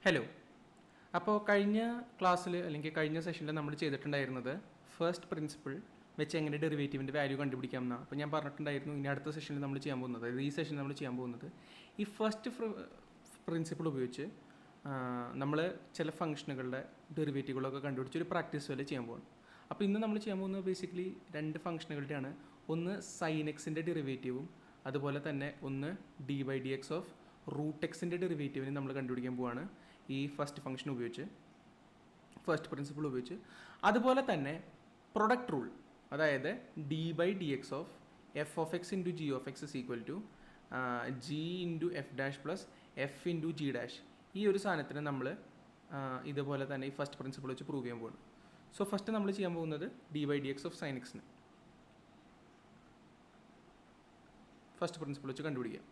Hello. അപ്പോൾ കഴിഞ്ഞ ക്ലാസ്സിൽ അല്ലെങ്കിൽ കഴിഞ്ഞ സെഷനിൽ നമ്മൾ ചെയ്തിട്ടുണ്ടായിരുന്നത് ഫസ്റ്റ് പ്രിൻസിപ്പിൾ വെച്ച് എങ്ങനെ ഡെറിവേറ്റീവിൻ്റെ വാല്യൂ കണ്ടുപിടിക്കാം എന്നാണ്. അപ്പോൾ ഞാൻ പറഞ്ഞിട്ടുണ്ടായിരുന്നു ഇനി അടുത്ത സെഷനിൽ നമ്മൾ ചെയ്യാൻ പോകുന്നത്, അതായത് ഈ സെഷനിൽ നമ്മൾ ചെയ്യാൻ പോകുന്നത് ഈ ഫസ്റ്റ് പ്രിൻസിപ്പിൾ ഉപയോഗിച്ച് നമ്മൾ ചില ഫംഗ്ഷനുകളുടെ ഡെറിവേറ്റീവുകളൊക്കെ കണ്ടുപിടിച്ച് ഒരു പ്രാക്ടീസ് പോലെ ചെയ്യാൻ പോകുന്നു. അപ്പോൾ ഇന്ന് നമ്മൾ ചെയ്യാൻ പോകുന്നത് ബേസിക്കലി രണ്ട് ഫംഗ്ഷനുകളുടെയാണ്. ഒന്ന് സൈൻ എക്സിൻ്റെ ഡെറിവേറ്റീവും അതുപോലെ തന്നെ ഒന്ന് d by D X of root എക്സിൻ്റെ ഡെറിവേറ്റീവിന് നമ്മൾ കണ്ടുപിടിക്കാൻ പോവാണ് ഈ ഫസ്റ്റ് ഫംഗ്ഷൻ ഉപയോഗിച്ച്, ഫസ്റ്റ് പ്രിൻസിപ്പിൾ ഉപയോഗിച്ച്. അതുപോലെ തന്നെ പ്രൊഡക്റ്റ് റൂൾ, അതായത് d by D X of f of x into g of x is equal to g into f dash plus f into g dash. ഈ ഒരു സാധനത്തിന് നമ്മൾ ഇതുപോലെ തന്നെ ഈ ഫസ്റ്റ് പ്രിൻസിപ്പിൾ വെച്ച് പ്രൂവ് ചെയ്യാൻ പോകുന്നു. സോ ഫസ്റ്റ് നമ്മൾ ചെയ്യാൻ പോകുന്നത് D by D X of sine എക്സിന് ഫസ്റ്റ് പ്രിൻസിപ്പിൾ വെച്ച് കണ്ടുപിടിക്കാം.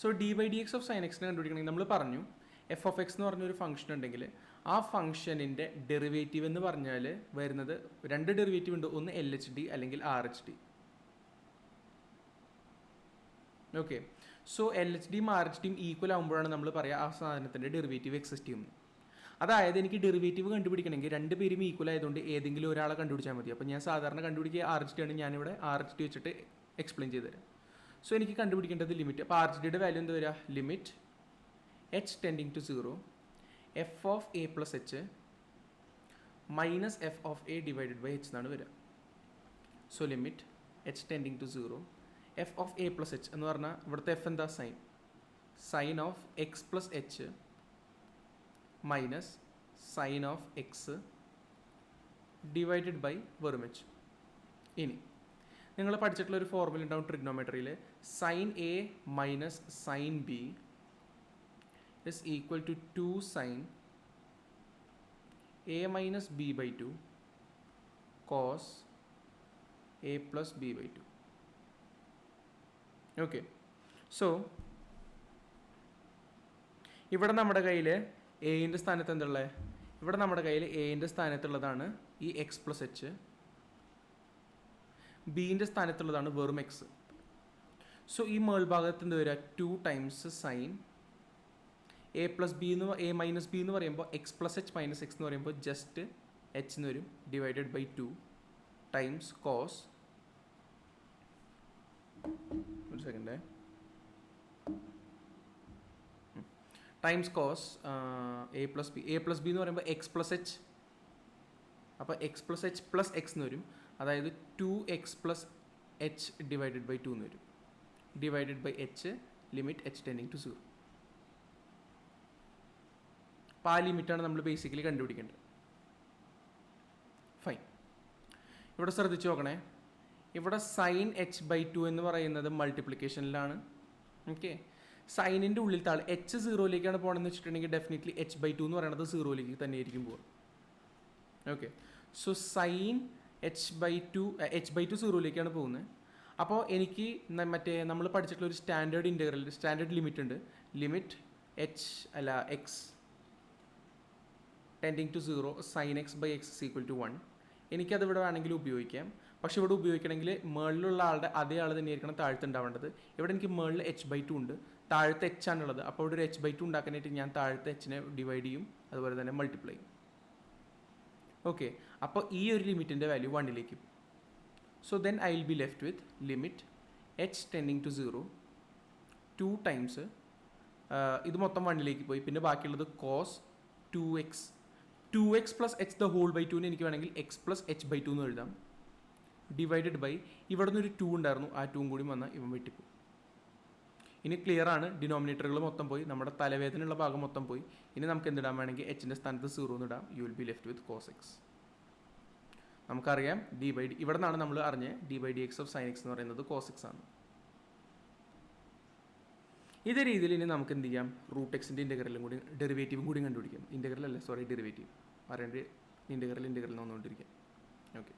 So D by D X of sine എക്സിനെ കണ്ടുപിടിക്കണമെങ്കിൽ നമ്മൾ പറഞ്ഞു എഫ് ഓഫ് എക്സ് എന്ന് പറഞ്ഞൊരു ഫംഗ്ഷൻ ഉണ്ടെങ്കിൽ ആ ഫംഗ്ഷനിൻ്റെ ഡെറിവേറ്റീവ് എന്ന് പറഞ്ഞാൽ വരുന്നത് രണ്ട് ഡെറിവേറ്റീവ് ഉണ്ട്, ഒന്ന് എൽ എച്ച് ഡി അല്ലെങ്കിൽ R H D. Okay, so L H ഡിയും ആർ എച്ച് ഡിയും ഈക്വൽ ആകുമ്പോഴാണ് നമ്മൾ പറയുക ആ സാധനത്തിൻ്റെ ഡെറിവേറ്റീവ് എക്സിസ്റ്റ് ചെയ്യുന്നത്. അതായത് എനിക്ക് ഡെറിവേറ്റീവ് കണ്ടുപിടിക്കണമെങ്കിൽ രണ്ട് പേരും ഈക്വൽ ആയതുകൊണ്ട് ഏതെങ്കിലും ഒരാളെ കണ്ടുപിടിച്ചാൽ മതി. അപ്പോൾ ഞാൻ സാധാരണ കണ്ടുപിടിക്കുക ആർ എച്ച് ഡി ആണ്. ഞാനിവിടെ ആർ എച്ച് ഡി വെച്ചിട്ട് എക്സ്പ്ലെയിൻ ചെയ്ത് തരാം. സോ എനിക്ക് കണ്ടുപിടിക്കേണ്ടത് ലിമിറ്റ്. അപ്പോൾ ആർ എച്ച് ഡിയുടെ വാല്യൂ എന്താ വരിക? Limit h tending to 0 f of a plus h minus f of a divided by h എന്നാണ് വരിക. So limit h tending to 0 f of a plus h എന്ന് പറഞ്ഞാൽ ഇവിടുത്തെ എഫ് എന്താ? Sine of x plus h minus sine of x divided by വെറും h. ഇനി നിങ്ങൾ പഠിച്ചിട്ടുള്ള ഒരു ഫോർമുല ഉണ്ടാവും ട്രിഗ്നോമെട്രിയിൽ, sine a minus sine b is equal to 2 sine a minus b by 2 cos a plus b by 2. Okay, so ഇവിടെ നമ്മുടെ കയ്യിൽ എയിൻ്റെ സ്ഥാനത്ത് എന്തുള്ളത്? ഇവിടെ നമ്മുടെ കയ്യിൽ എയിൻ്റെ സ്ഥാനത്തുള്ളതാണ് ഈ എക്സ് പ്ലസ് എച്ച്, ബീൻ്റെ സ്ഥാനത്തുള്ളതാണ് വെറും എക്സ്. സോ ഈ മേൾഭാഗത്ത് എന്ത് വരിക? 2 times sine a plus b എന്ന് എ മൈനസ് ബി എന്ന് പറയുമ്പോൾ x plus h minus x എന്ന് പറയുമ്പോൾ ജസ്റ്റ് എച്ച് എന്ന് വരും, ഡിവൈഡഡ് ബൈ 2 ടൈംസ് കോസ്, ഒരു second, times cos a plus b. A plus b എന്ന് പറയുമ്പോൾ എക്സ് പ്ലസ് എച്ച്, അപ്പോൾ x plus h plus x എന്ന് വരും, അതായത് 2x plus H divided by 2 എന്ന് വരും, divided by h limit h tending to 0. അപ്പോൾ ആ ലിമിറ്റാണ് നമ്മൾ ബേസിക്കലി കണ്ടുപിടിക്കേണ്ടത്. ഫൈൻ, ഇവിടെ ശ്രദ്ധിച്ച് നോക്കണേ, ഇവിടെ സൈൻ എച്ച് ബൈ 2 എന്ന് പറയുന്നത് മൾട്ടിപ്ലിക്കേഷനിലാണ്. ഓക്കെ, സൈനിൻ്റെ ഉള്ളിൽ താഴെ എച്ച് 0ലേക്കാണ് പോകണമെന്ന് വെച്ചിട്ടുണ്ടെങ്കിൽ ഡെഫിനറ്റ്ലി എച്ച് ബൈ 2 എന്ന് പറയുന്നത് 0ലേക്ക് തന്നെ ആയിരിക്കും പോകുക. Okay, so sine h by 2 0ലേക്കാണ് പോകുന്നത്. അപ്പോൾ എനിക്ക് മറ്റേ നമ്മൾ പഠിച്ചിട്ടുള്ള ഒരു സ്റ്റാൻഡേർഡ് ഇൻ്റഗ്രൽ, സ്റ്റാൻഡേർഡ് ലിമിറ്റ് ഉണ്ട്, limit x tending to 0 sine x by x equal to 1. എനിക്കത് ഇവിടെ വേണമെങ്കിൽ ഉപയോഗിക്കാം, പക്ഷേ ഇവിടെ ഉപയോഗിക്കണമെങ്കിൽ മേളിലുള്ള ആളുടെ അതേ ആൾ തന്നെയായിരിക്കണം താഴത്ത് ഉണ്ടാവേണ്ടത്. ഇവിടെ എനിക്ക് മേളിൽ എച്ച് ബൈ 2 ഉണ്ട്, താഴത്തെ എച്ച് ആണുള്ളത്. അപ്പോൾ ഇവിടെ ഒരു എച്ച് ബൈ 2 ഉണ്ടാക്കാനായിട്ട് ഞാൻ താഴത്തെ എച്ചിനെ ഡിവൈഡ് ചെയ്യും, അതുപോലെ തന്നെ മൾട്ടിപ്ലൈ ചെയ്യും. ഓക്കെ, അപ്പോൾ ഈ ഒരു ലിമിറ്റിൻ്റെ വാല്യൂ 1ലേക്ക്. So then I will be left with limit h tending to 0 2 times ഇത് മൊത്തം 1ലേക്ക് പോയി, പിന്നെ ബാക്കിയുള്ളത് cos 2x plus h the whole by 2ന് എനിക്ക് വേണമെങ്കിൽ എക്സ് പ്ലസ് എച്ച് ബൈ 2 എന്ന് എഴുതാം, ഡിവൈഡഡ് ബൈ ഇവിടെ നിന്നൊരു 2 ഉണ്ടായിരുന്നു, ആ 2 കൂടി വന്നാൽ ഇവൻ വെട്ടിപ്പോയി. ഇനി ക്ലിയർ ആണ്, ഡിനോമിനേറ്ററുകൾ മൊത്തം പോയി, നമ്മുടെ തലവേദനയുള്ള ഭാഗം മൊത്തം പോയി. ഇനി നമുക്ക് എന്തിടാൻ വേണമെങ്കിൽ എച്ചിൻ്റെ സ്ഥാനത്ത് 0 എന്ന് ഇടാം, you will be left with cos x. നമുക്കറിയാം ഡി ബൈ ഡി, ഇവിടെ നിന്നാണ് നമ്മൾ അറിഞ്ഞ് d by D X of sine x എന്ന് പറയുന്നത് കോസ് എക്സ് ആണ്. ഇതേ രീതിയിൽ ഇനി നമുക്ക് എന്ത് ചെയ്യാം? റൂട്ട് എക്സിൻ്റെ ഇൻ്റഗ്രലും കൂടി ഡെറിവേറ്റീവും കൂടി കണ്ടുപിടിക്കാം. ഇൻ്റഗ്രൽ അല്ല, സോറി, ഡെറിവേറ്റീവ് പറയേണ്ടത് ഇൻ്റഗ്രൽ വന്നുകൊണ്ടിരിക്കാം. ഓക്കെ,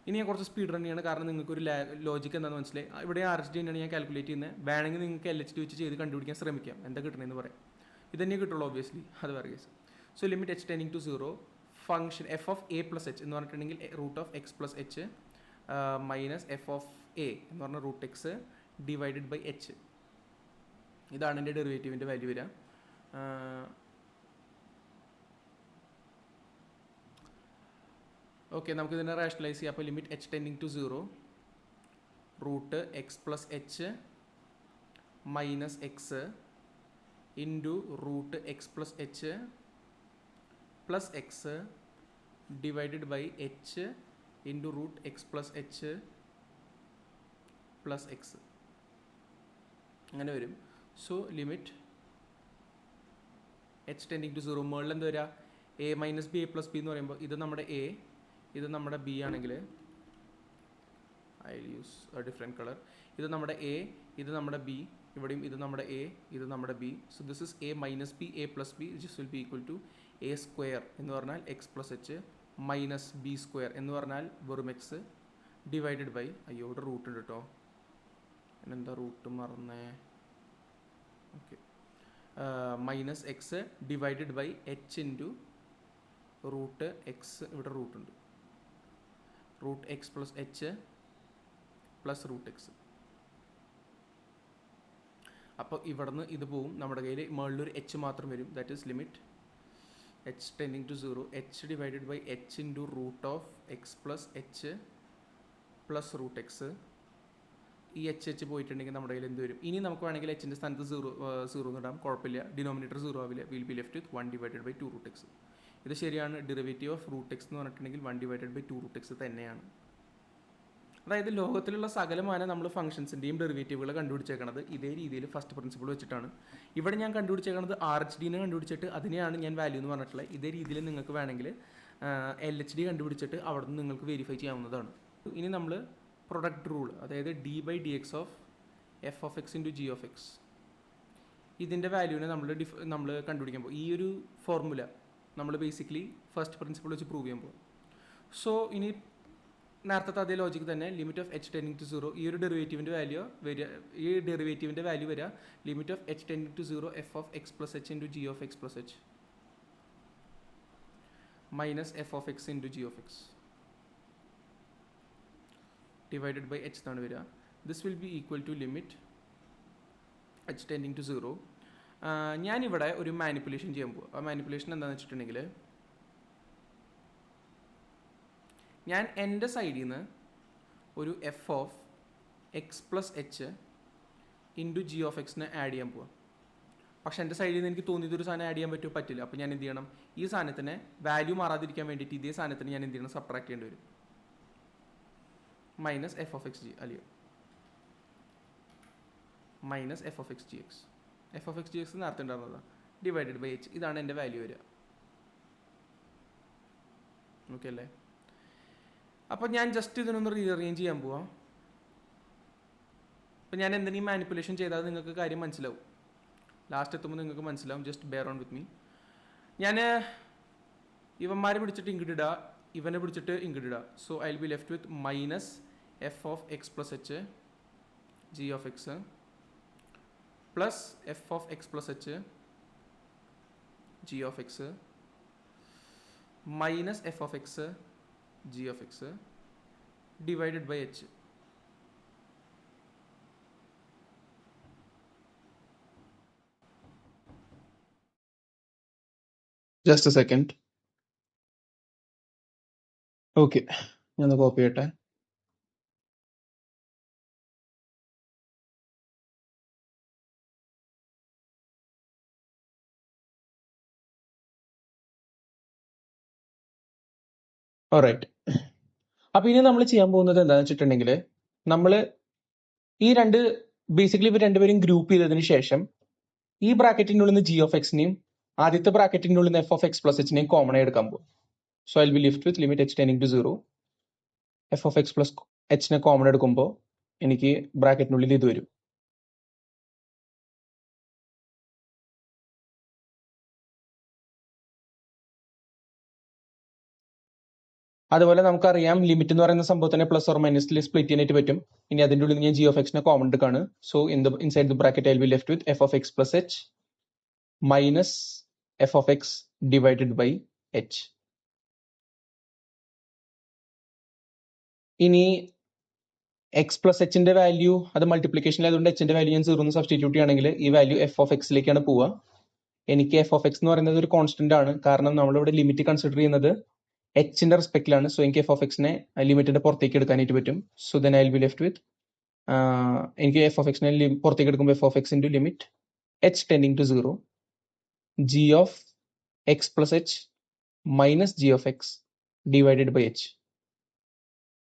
ഇനി ഞാൻ കുറച്ച് സ്പീഡ് റൺ ചെയ്യാണ്, കാരണം നിങ്ങൾക്കൊരു ലോജിക്ക് എന്താണെന്ന് മനസ്സിലായി. ഇവിടെ ആർ എച്ച് ഡി തന്നെയാണ് ഞാൻ കാൽക്കുലേറ്റ് ചെയ്യുന്നത്. വേണമെങ്കിൽ നിങ്ങൾക്ക് എൽ എച്ച് ഡി വെച്ച് ചെയ്ത് കണ്ടുപിടിക്കാൻ ശ്രമിക്കാം, എന്താ കിട്ടണമെന്ന് പറയാം. ഇത് തന്നെ കിട്ടുള്ളൂ ഒബ്വിയസ്ലി, അത് വേറെ case. So limit h tending to 0 function f of a plus h എന്ന് പറഞ്ഞിട്ടുണ്ടെങ്കിൽ root of x plus h minus f of a എന്ന് പറഞ്ഞാൽ root x divided by h. ഇതാണ് എൻ്റെ ഡെറിവേറ്റീവിൻ്റെ വാല്യൂ വരിക. ഓക്കെ, നമുക്കിതിനെ റാഷണലൈസ് ചെയ്യാം. അപ്പോൾ limit h tending to 0 root x plus h minus x into root x plus h plus x divided by h into root x plus h plus x അങ്ങനെ വരും. So limit h tending to 0 മുകളിൽ എന്ത് വരിക, a minus b a plus b എന്ന് പറയുമ്പോൾ ഇത് നമ്മുടെ a, ഇത് നമ്മുടെ ബി ആണെങ്കിൽ I use a different colour. ഇത് നമ്മുടെ എ, ഇത് നമ്മുടെ ബി, ഇവിടെയും ഇത് നമ്മുടെ എ, ഇത് നമ്മുടെ b. So this is a minus b a plus b which will be equal to a square എന്ന് പറഞ്ഞാൽ x plus h minus b square എന്ന് പറഞ്ഞാൽ വെറും എക്സ് ഡിവൈഡഡ് ബൈ, അയ്യോ ഇവിടെ റൂട്ട് ഉണ്ട് കേട്ടോ, എന്താ റൂട്ട് മറന്നേ, okay, minus x divided by h into root x, ഇവിടെ റൂട്ടുണ്ട്, root x plus h plus root x. അപ്പോൾ ഇവിടുന്ന് ഇത് പോവും, നമ്മുടെ കയ്യിൽ മുകളിലൊരു എച്ച് മാത്രം വരും. That is limit h tending to 0 h divided by h into root of x plus h plus root x. ഈ എച്ച് പോയിട്ടുണ്ടെങ്കിൽ നമ്മുടെ കയ്യിൽ എന്ത് വരും, ഇനി നമുക്ക് വേണമെങ്കിൽ എച്ചിൻ്റെ സ്ഥാനത്ത് 0 എന്ന് ഇടാം, കുഴപ്പമില്ല, ഡിനോമിനേറ്റർ 0 ആവില്ല, will be left with 1 divided by 2 root x. ഇത് ശരിയാണ്. ഡെറിവേറ്റീവ് ഓഫ് റൂട്ട് എക്സ് എന്ന് പറഞ്ഞിട്ടുണ്ടെങ്കിൽ 1 ഡിവൈഡഡ് ബൈ 2 റൂട്ട് എക്സ് തന്നെയാണ്. അതായത് ലോകത്തിലുള്ള സകലമായ നമ്മൾ ഫംഗ്ഷൻസിൻ്റെയും ഡെറിവേറ്റീവുകൾ കണ്ടുപിടിച്ചേക്കണത് ഇതേ രീതിയിൽ ഫസ്റ്റ് പ്രിൻസിപ്പിൾ വെച്ചിട്ടാണ്. ഇവിടെ ഞാൻ കണ്ടുപിടിച്ചേക്കണത് RHD കണ്ടുപിടിച്ചിട്ട് അതിനെയാണ് ഞാൻ വാല്യൂ എന്ന് പറഞ്ഞിട്ടുള്ളത്. ഇതേ രീതിയിൽ നിങ്ങൾക്ക് വേണമെങ്കിൽ LHD കണ്ടുപിടിച്ചിട്ട് അവിടെ നിന്ന് നിങ്ങൾക്ക് വെരിഫൈ ചെയ്യാവുന്നതാണ്. ഇനി നമ്മൾ പ്രൊഡക്റ്റ് റൂൾ, അതായത് d/dx of f of x into g of x, ഇതിൻ്റെ വാല്യൂവിനെ നമ്മൾ കണ്ടുപിടിക്കാൻ പോകും. ഈ ഒരു ഫോർമുല നമ്മൾ ബേസിക്കലി ഫസ്റ്റ് പ്രിൻസിപ്പിൾ വെച്ച് പ്രൂവ് ചെയ്യാൻ പോകും. സോ ഇനി നേരത്തെ അതേ ലോജിക്ക് തന്നെ limit of h tending to 0, ഈ ഒരു ഡെറിവേറ്റീവിൻ്റെ വാല്യൂ വരിക, ഈ ഡെറിവേറ്റീവിൻ്റെ വാല്യൂ വരിക limit of h tending to 0 f of x plus h into g of x plus h minus f of x into g of x divided by h എന്നാണ് വരിക. This will be equal to limit h tending to 0. ഞാനിവിടെ ഒരു manipulation ചെയ്യാൻ പോകും. ആ manipulation എന്താണെന്ന് വെച്ചിട്ടുണ്ടെങ്കിൽ, ഞാൻ എൻ്റെ സൈഡിൽ നിന്ന് ഒരു f of x plus h into g of എക്സിനെ ആഡ് ചെയ്യാൻ പോവാം. പക്ഷേ എൻ്റെ സൈഡിൽ നിന്ന് എനിക്ക് തോന്നിയതൊരു സാധനം ആഡ് ചെയ്യാൻ പറ്റില്ല. അപ്പോൾ ഞാൻ എന്ത് ചെയ്യണം, ഈ സാധനത്തിന് വാല്യൂ മാറാതിരിക്കാൻ വേണ്ടിയിട്ട് ഇതേ സാധനത്തിന് ഞാൻ എന്ത് ചെയ്യണം, സബ്ട്രാക്ട് ചെയ്യേണ്ടി വരും. Minus f of x g അല്ലയോ, minus f of x g x, f of x g x നേരത്തെ ഉണ്ടായിരുന്നതാണ്, ഡിവൈഡഡ് ബൈ എച്ച്. ഇതാണ് എൻ്റെ വാല്യൂ വരിക. ഓക്കെ അല്ലേ? അപ്പോൾ ഞാൻ ജസ്റ്റ് ഇതിനൊന്ന് റീഅറേഞ്ച് ചെയ്യാൻ പോവാം. അപ്പോൾ ഞാൻ എന്തിനീ മാനിപ്പുലേഷൻ ചെയ്താൽ നിങ്ങൾക്ക് കാര്യം മനസ്സിലാവും. ലാസ്റ്റ് എത്തുമ്പോൾ നിങ്ങൾക്ക് മനസ്സിലാവും. Just bear on with me. ഞാൻ ഇവന്മാരെ പിടിച്ചിട്ട് ഇങ്ങോട്ട് ഇടുക, ഇവനെ പിടിച്ചിട്ട് ഇങ്ങോട്ട് ഇടുക. So I will be left with minus f of x plus h g of x plus f of x plus h g of x minus f of x g of x divided by h. Just a second. Okay, ഞാൻ copy ചെയ്യട്ടെ. Alright. അപ്പൊ ഇനി നമ്മൾ ചെയ്യാൻ പോകുന്നത് എന്താണെന്ന് വെച്ചിട്ടുണ്ടെങ്കിൽ, നമ്മൾ ഈ ബേസിക്കലി ഇവർ രണ്ടുപേരും ഗ്രൂപ്പ് ചെയ്തതിന് ശേഷം ഈ ബ്രാക്കറ്റിന്റെ ഉള്ളിൽ നിന്ന് ജി ഓഫ് എക്സിനെയും ആദ്യത്തെ ബ്രാക്കറ്റിന്റെ ഉള്ളിൽ നിന്ന് എഫ് ഓഫ് എക്സ് പ്ലസ് എച്ചിനെയും കോമൺ ആയി എടുക്കാൻ പോകും. So I will lift with limit h tending to 0 f of x plus എച്ചിനെ കോമൺ എടുക്കുമ്പോൾ എനിക്ക് ബ്രാക്കറ്റിനുള്ളിൽ ഇത് വരും. അതുപോലെ നമുക്കറിയാം ലിമിറ്റ് എന്ന് പറയുന്ന സംഭവത്തിനെ പ്ലസ് ഓർ മൈനസിൽ സ്പ്ലിറ്റ് ചെയ്യാനായിട്ട് പറ്റും. ഇനി അതിന്റെ ഉള്ളിൽ ഞാൻ ജി ഓഫ് എക്സിനെ കോമൺ എടുക്കാണ്. So inside the bracket I will be left with f of x plus h minus f of x divided by h. ഇനി എക്സ് പ്ലസ് എച്ചിന്റെ വാല്യൂ അത് മൾട്ടിപ്ലിക്കേഷൻ ആയതുകൊണ്ട് എച്ചിന്റെ വാല്യൂ ഞാൻ 0 എന്ന് സബ്സ്റ്റിറ്റ്യൂട്ട് ചെയ്യുകയാണെങ്കിൽ ഈ വാല്യൂ എഫ് ഓഫ് എക്സിലേക്കാണ് പോവുക. എനിക്ക് എഫ് ഓഫ് എക്സ് എന്ന് പറയുന്നത് ഒരു കോൺസ്റ്റന്റ് ആണ്, കാരണം നമ്മളിവിടെ ലിമിറ്റ് കൺസിഡർ ചെയ്യുന്നത് എച്ചിന്റെ റെസ്പെക്റ്റിലാണ്. സോ എനിക്ക് എഫ് ഓഫ് എക്സിനെ ലിമിറ്റിന്റെ പുറത്തേക്ക് എടുക്കാനായിട്ട് പറ്റും. So then I will be left with എനിക്ക് എഫ് ഓഫ് എക്സിനെ പുറത്തേക്ക് എടുക്കുമ്പോൾ f of x into limit h tending to 0 g of x plus h minus g of x divided by h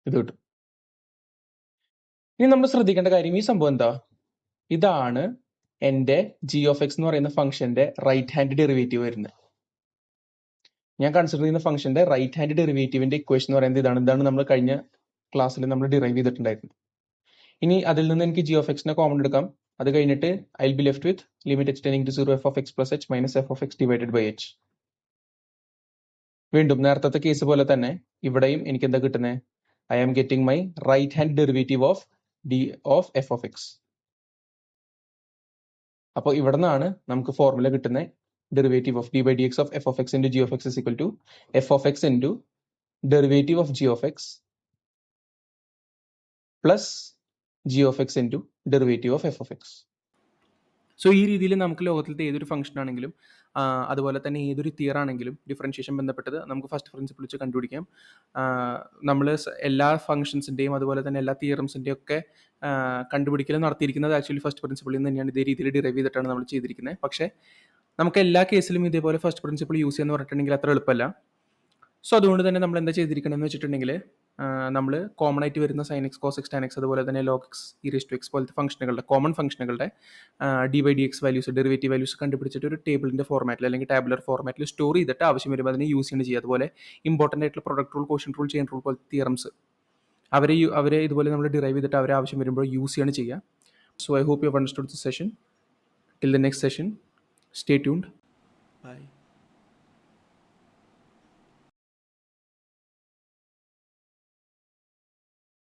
ഇത് കിട്ടും. ഇനി നമ്മൾ ശ്രദ്ധിക്കേണ്ട കാര്യം, ഈ സംഭവം എന്താ, ഇതാണ് എൻ്റെ ജി ഓഫ് എക്സ് എന്ന് പറയുന്ന ഫംഗ്ഷന്റെ റൈറ്റ് ഹാൻഡ് ഡെറിവേറ്റീവ് വരുന്നത്. ഞാൻ കൺസിഡർ ചെയ്യുന്ന ഫംഗ്ഷന്റെ റൈറ്റ് ഹാൻഡ് ഡെറിവേറ്റീവിന്റെ ഇക്വേഷൻ എന്ന് പറയുന്നത് ഇതാണ് നമ്മൾ കഴിഞ്ഞ ക്ലാസ്സിൽ നമ്മൾ ഡിറൈവ് ചെയ്തിട്ടുണ്ടായിരുന്നു. ഇനി അതിൽ നിന്ന് എനിക്ക് ജി ഓഫ് എക്സിനെ കോമൺ എടുക്കാം. അത് കഴിഞ്ഞിട്ട് I will be left with limit h tending to 0 f of x plus h minus f of x divided by h. വീണ്ടും നേരത്തെ കേസ് പോലെ തന്നെ ഇവിടെയും എനിക്ക് എന്താ കിട്ടുന്നത്, I am getting my right hand derivative of d of f of x. അപ്പോൾ ഇവിടെ നിന്നാണ് നമുക്ക് ഫോർമുല കിട്ടുന്നത്, derivative of d by D X of f of x into g of x is equal to f of x into derivative of g of x plus g of x into derivative of f of x. So ഈ രീതിയിൽ നമുക്ക് ലോകത്തിലത്തെ ഏതൊരു function ആണെങ്കിലും അതുപോലെ തന്നെ ഏതൊരു തിയർ ആണെങ്കിലും differentiation ബന്ധപ്പെട്ടത് നമുക്ക് ഫസ്റ്റ് പ്രിൻസിപ്പിൾ വെച്ച് കണ്ടുപിടിക്കാം. നമ്മൾ എല്ലാ ഫംഗ്ഷൻസിൻ്റെയും അതുപോലെ തന്നെ എല്ലാ തിയറംസിൻ്റെയും ഒക്കെ കണ്ടുപിടിക്കൽ നടത്തിയിരിക്കുന്നത് ആക്ച്വലി ഫസ്റ്റ് പ്രിൻസിപ്പിളിൽ നിന്ന് തന്നെയാണ്. ഇതേ രീതിയിൽ ഡിറൈവ് ചെയ്തിട്ടാണ് നമ്മൾ ചെയ്തിരിക്കുന്നത്. പക്ഷേ നമുക്ക് എല്ലാ കേസിലും ഇതേപോലെ ഫസ്റ്റ് പ്രിൻസിപ്പിൾ യൂസ് ചെയ്യാന്ന് പറഞ്ഞിട്ടുണ്ടെങ്കിൽ അത്ര എളുപ്പമല്ല. സോ അതുകൊണ്ട് തന്നെ നമ്മൾ എന്താ ചെയ്തിരിക്കണമെന്ന് വെച്ചിട്ടുണ്ടെങ്കിൽ നമ്മൾ കോമൺ ആയിട്ട് വരുന്ന sine x cos x tan x അതുപോലെ തന്നെ log x e raise to x പോലത്തെ ഫംഗ്ഷനുകളുടെ കോമൺ ഫംഗ്ഷനുകളുടെ d by D x values derivative values കണ്ടുപിടിച്ചിട്ട് ഒരു ടേബിളിൻ്റെ ഫോർമാറ്റിൽ അല്ലെങ്കിൽ ടാബുലർ ഫോർമാറ്റിൽ സ്റ്റോർ ചെയ്തിട്ട് ആവശ്യം വരുമ്പോൾ അതിനെ യൂസ് ചെയ്യുന്നത് ചെയ്യുക. അതുപോലെ ഇമ്പോർട്ടൻ്റ് ആയിട്ടുള്ള product rule, quotient rule, chain rule പോലത്തെ തിയറംസ് അവരെ ഇതുപോലെ നമ്മൾ ഡിറൈവ് ചെയ്തിട്ട് അവരെ ആവശ്യം വരുമ്പോൾ യൂസ് ചെയ്യാണ് ചെയ്യുക. So I hope you have understood this session. Till the next session, stay tuned. By.